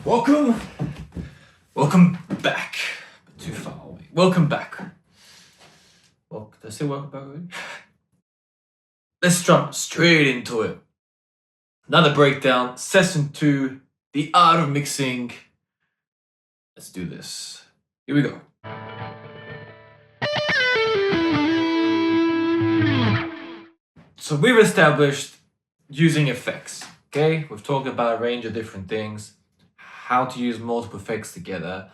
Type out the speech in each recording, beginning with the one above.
Welcome back. Too far away. Welcome back. Well, did I say welcome back already? Let's jump straight into it. Another breakdown, session 2, the art of mixing. Let's do this. Here we go. So we've established using effects, okay? We've talked about a range of different things, how to use multiple effects together,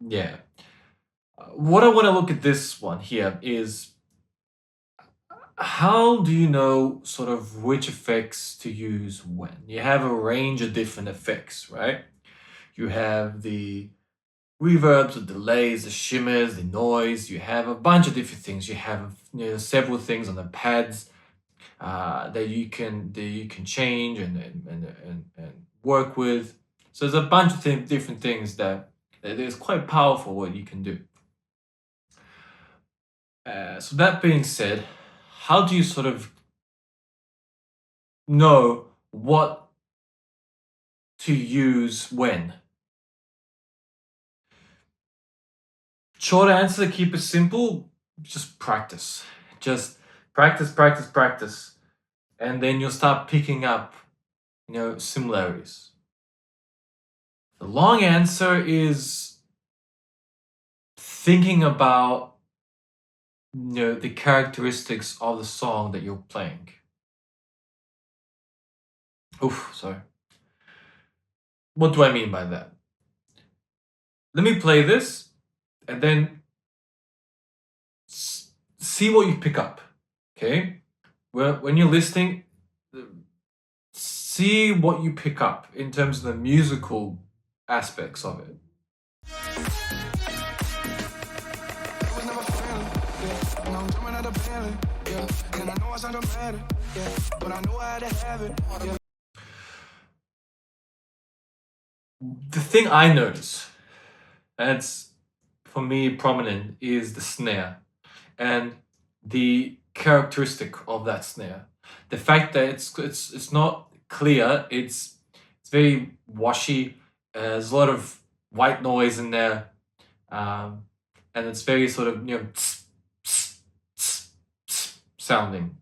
yeah. What I want to look at this one here is how do you know sort of which effects to use when? You have a range of different effects, right? You have the reverbs, the delays, the shimmers, the noise. You have a bunch of different things. You have several things on the pads that you can change and work with. So there's a bunch of different things that is quite powerful what you can do. So that being said, how do you sort of know what to use when? Short answer, keep it simple, just practice. Just practice. And then you'll start picking up, similarities. The long answer is thinking about the characteristics of the song that you're playing. Sorry. What do I mean by that? Let me play this and then see what you pick up, okay? When you're listening, see what you pick up in terms of the musical aspects of it. The thing I notice, and it's for me prominent, is the snare and the characteristic of that snare. The fact that it's not clear, it's very washy. There's a lot of white noise in there, and it's very sort of sounding.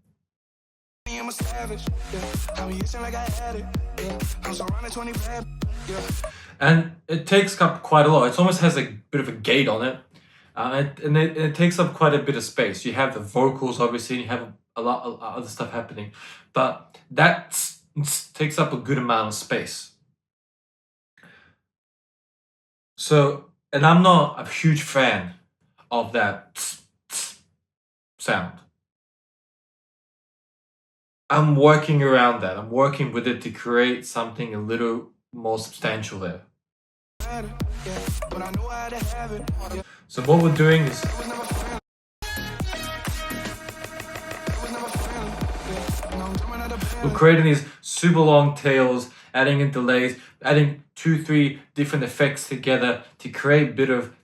And it takes up quite a lot. It almost has a bit of a gate on it, and it takes up quite a bit of space. You have the vocals, obviously, and you have a lot of other stuff happening, but that takes up a good amount of space. So, and I'm not a huge fan of that sound. I'm working around that. I'm working with it to create something a little more substantial there. So what we're doing is we're creating these super long tails, adding in delays, adding 2-3 different effects together to create a bit of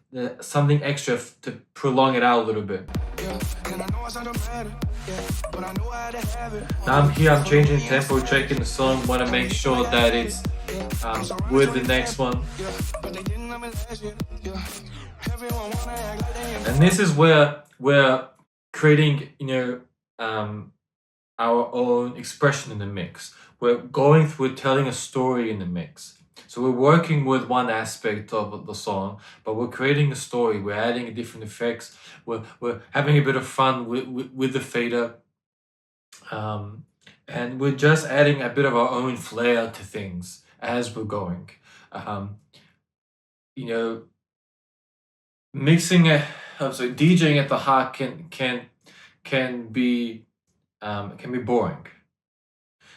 something extra to prolong it out a little bit. Now I'm here, I'm changing tempo, checking the song, want to make sure that it's with the next one. And this is where we're creating, our own expression in the mix. We're telling a story in the mix. So we're working with one aspect of the song, but we're creating a story. We're adding different effects. We're having a bit of fun with the fader. And we're just adding a bit of our own flair to things as we're going. DJing at the heart can be boring.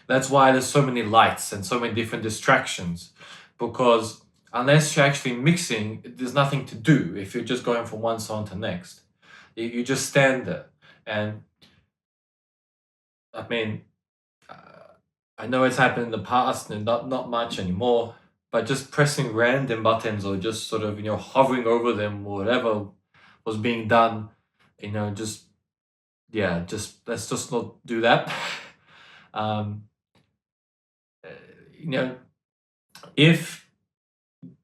That's why there's so many lights and so many different distractions, because unless you're actually mixing, there's nothing to do if you're just going from one song to the next. You just stand there. And I mean, I know it's happened in the past and not much anymore, but just pressing random buttons or just sort of, hovering over them or whatever was being done, let's just not do that. you know, if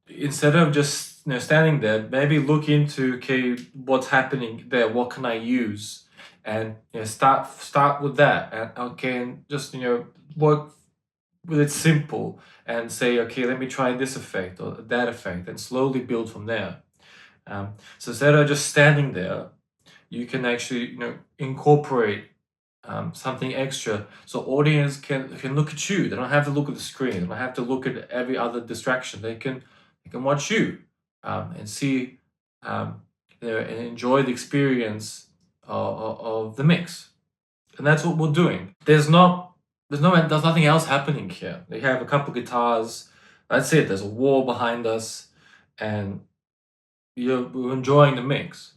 instead of just standing there, maybe look into, okay, what's happening there, what can I use, and start with that, and okay, and just work with it simple, and say, okay, let me try this effect or that effect, and slowly build from there. So instead of just standing there, you can actually incorporate something extra, so audience can look at you. They don't have to look at the screen. They don't have to look at every other distraction. They can watch you, and see, and enjoy the experience of the mix. And that's what we're doing. There's nothing else happening here. We have a couple guitars. That's it. There's a wall behind us, and we're enjoying the mix.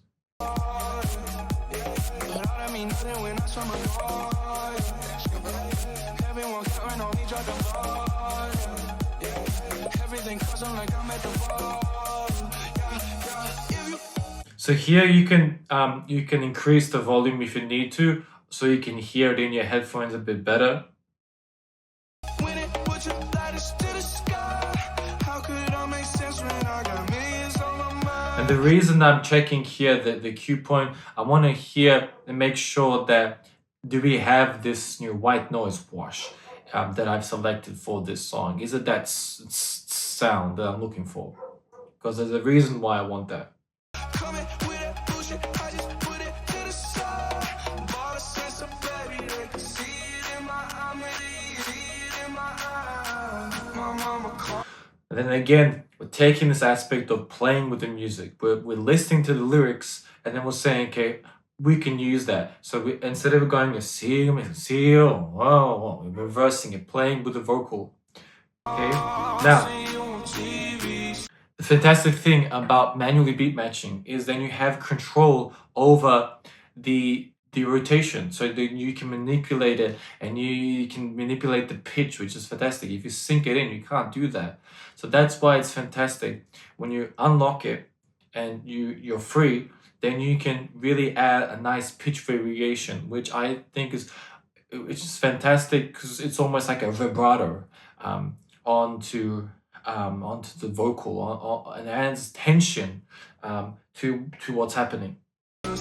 So here you can increase the volume if you need to, so you can hear it in your headphones a bit better. And the reason I'm checking here the cue point, I want to hear and make sure that do we have this white noise wash that I've selected for this song? Is it that sound that I'm looking for? Because there's a reason why I want that. And then again, we're taking this aspect of playing with the music. We're listening to the lyrics, and then we're saying, okay, we can use that. So instead of going we're reversing it, playing with the vocal. Okay. Now, the fantastic thing about manually beat matching is then you have control over the rotation, so then you can manipulate it, and you can manipulate the pitch, which is fantastic. If you sync it in, you can't do that. So that's why it's fantastic. When you unlock it and you're free, then you can really add a nice pitch variation, which I think is fantastic, because it's almost like a vibrato onto the vocal, and adds tension to what's happening. And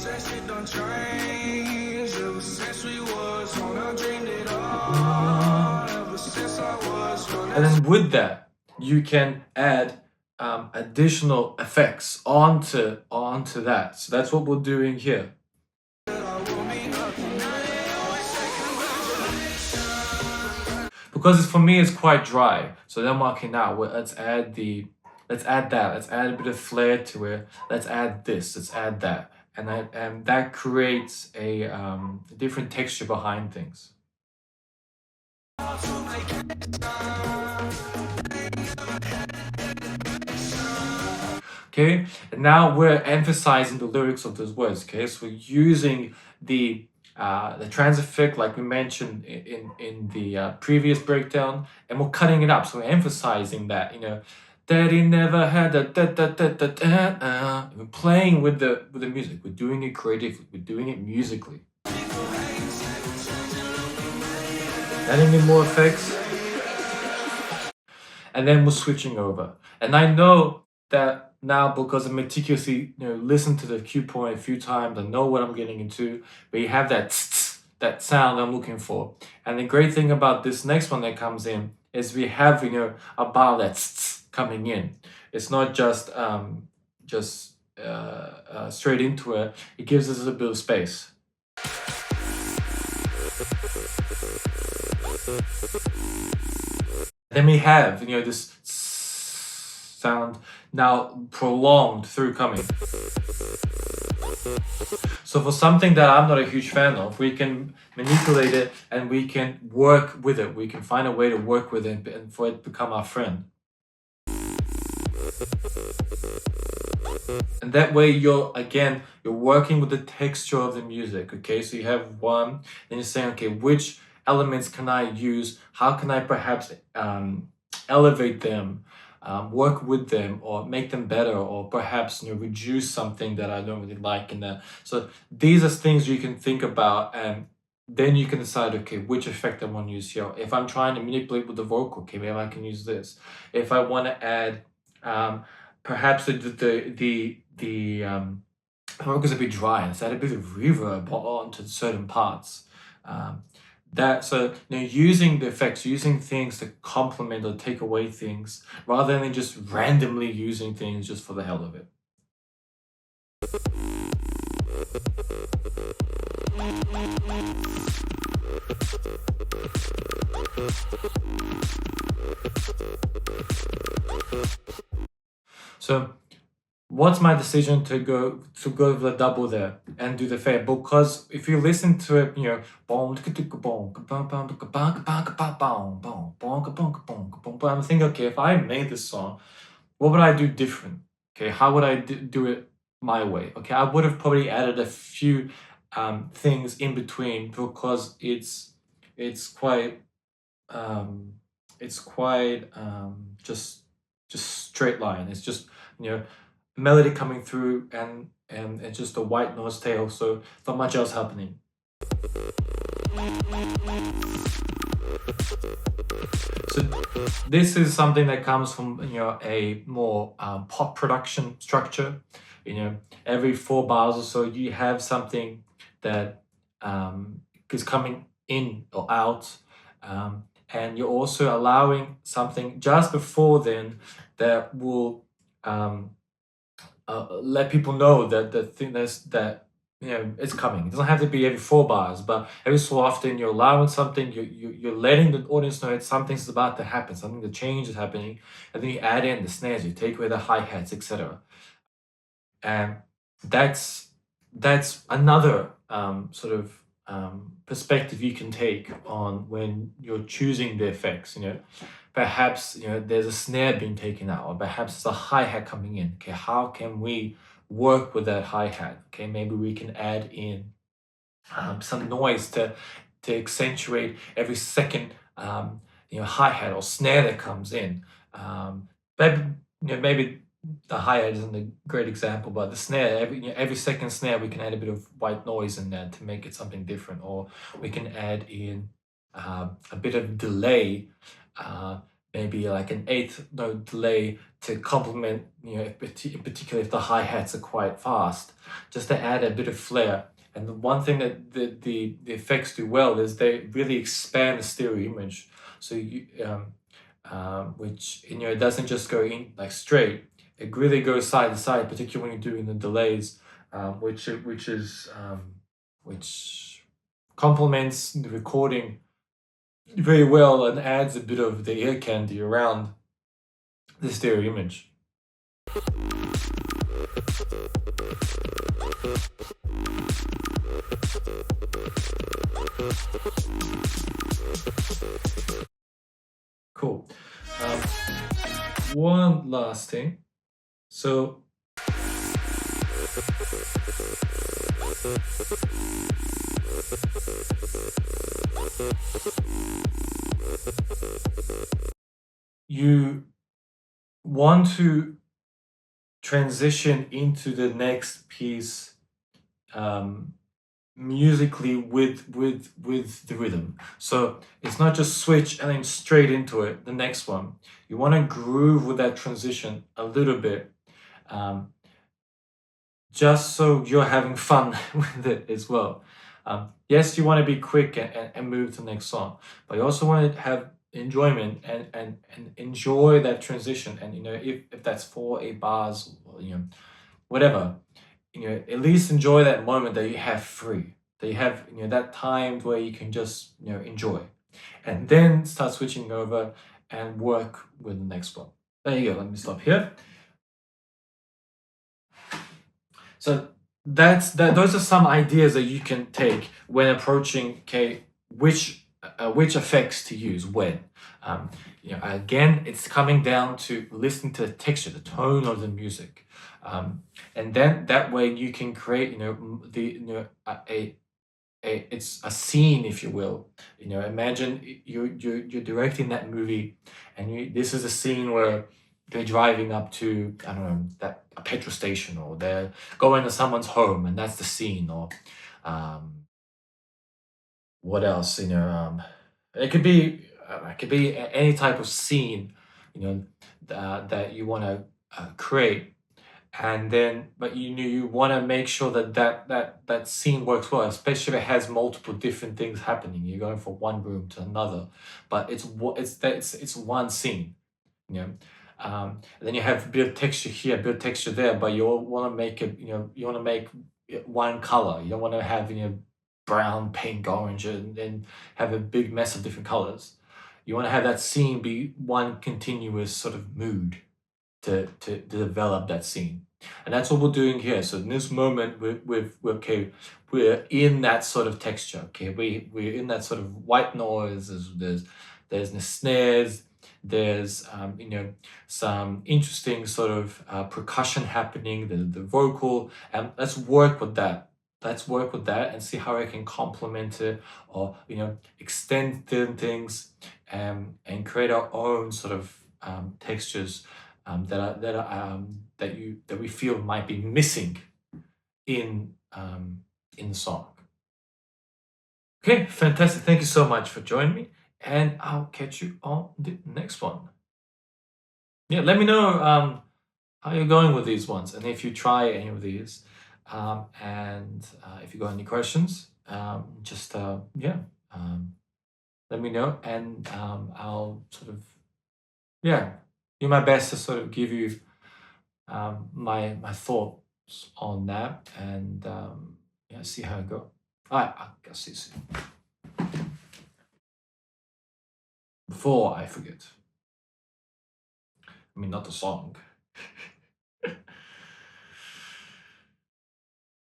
then with that, you can add additional effects onto that. So that's what we're doing here. Because for me it's quite dry, so then I'm marking out. Let's add that. Let's add a bit of flair to it. Let's add this. Let's add that, and that creates a different texture behind things. Okay, and now we're emphasizing the lyrics of those words. Okay, so we're using the trans effect, like we mentioned in the previous breakdown, and we're cutting it up. So we're emphasizing that, Daddy never had a da da da da da. We're playing with the music. We're doing it creatively. We're doing it musically. Adding in more effects, and then we're switching over. And I know that now, because I meticulously listened to the cue point a few times, I know what I'm getting into, but you have that sound I'm looking for. And the great thing about this next one that comes in is we have a bar that's coming in. It's not just straight into it. It gives us a bit of space. Then we have this sound now prolonged through coming. So for something that I'm not a huge fan of, we can manipulate it and we can work with it. We can find a way to work with it and for it to become our friend. And that way you're working with the texture of the music. Okay, so you have one, then you're saying, okay, which elements can I use? How can I perhaps elevate them, work with them, or make them better, or perhaps reduce something that I don't really like in that. So these are things you can think about, and then you can decide, okay, which effect I want to use here. If I'm trying to manipulate with the vocal, okay, maybe I can use this. If I want to add, perhaps the vocals a bit dry, and add a bit of reverb onto certain parts. Using the effects, using things to complement or take away things, rather than just randomly using things just for the hell of it. So what's my decision to go with the double there and do the fade? Because if you listen to it, I'm thinking, okay, if I made this song, what would I do different? Okay, how would I do it my way? Okay, I would have probably added a few things in between, because it's quite just straight line. It's just melody coming through and it's just a white noise tail, so not much else happening. So this is something that comes from a more pop production structure. Every 4 bars or so you have something that is coming in or out, and you're also allowing something just before then that will let people know that the thing that it's coming. It doesn't have to be every 4 bars, but every so often you're allowing something, you're letting the audience know that something's about to happen, something, the change is happening, and then you add in the snares, you take away the hi-hats, etc. And that's another perspective you can take on when you're choosing the effects. Perhaps there's a snare being taken out, or perhaps there's a hi-hat coming in. Okay, how can we work with that hi-hat? Okay, maybe we can add in some noise to accentuate every second hi-hat or snare that comes in. Maybe the hi-hat isn't a great example, but the snare, every second snare, we can add a bit of white noise in there to make it something different, or we can add in a bit of delay, maybe like an 8th note delay to complement, in particular if the hi-hats are quite fast, just to add a bit of flair. And the one thing that the effects do well is they really expand the stereo image. So which it doesn't just go in like straight. It really goes side to side, particularly when you're doing the delays, which complements the recording very well and adds a bit of the ear candy around the stereo image. Cool. One last thing. So you want to transition into the next piece musically with the rhythm. So it's not just switch and then straight into it, the next one. You want to groove with that transition a little bit, just so you're having fun with it as well. Yes, you want to be quick and move to the next song, but you also want to have enjoyment and enjoy that transition. And if that's 4, 8 bars, or, whatever, at least enjoy that moment that you have free, that you have that time where you can just enjoy, and then start switching over and work with the next one. There you go. Let me stop here. So those are some ideas that you can take when approaching which effects to use when. Again, it's coming down to listening to the texture, the tone of the music, and then that way you can create it's a scene, if you will. Imagine you're directing that movie, and this is a scene where they're driving up to, I don't know, a petrol station, or they're going to someone's home, and that's the scene, or what else? It could be any type of scene, that you want to create, and then but you want to make sure that scene works well, especially if it has multiple different things happening. You're going from one room to another, but it's one scene. you know and then you have a bit of texture here, a bit of texture there, but you want to make it, you want to make it one color. You don't want to have, brown, pink, orange, and have a big mess of different colors. You want to have that scene be one continuous sort of mood to develop that scene. And that's what we're doing here. So in this moment, we're in that sort of texture. Okay, we're in that sort of white noise. There's the snares. There's some interesting sort of percussion happening. The vocal, and let's work with that. Let's work with that and see how I can complement it, or extend things, and create our own sort of textures, that we feel might be missing in the song. Okay, fantastic. Thank you so much for joining me, and I'll catch you on the next one. Yeah, let me know how you're going with these ones, and if you try any of these, and if you got any questions, just let me know, and I'll sort of do my best to sort of give you my thoughts on that, and see how it goes. All right, I'll see you soon. Before I forget, I mean, not the song.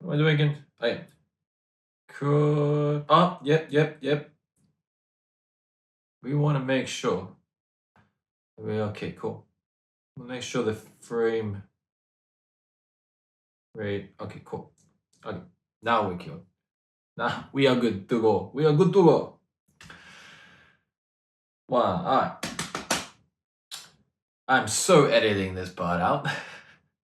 What am I doing again? Oh, yeah. Cool. Oh, yep. We want to make sure. Okay, cool. We'll make sure the frame rate. Okay, cool. Okay, now we're good. Now we are good to go. We are good to go. Wow, all right. I'm so editing this part out.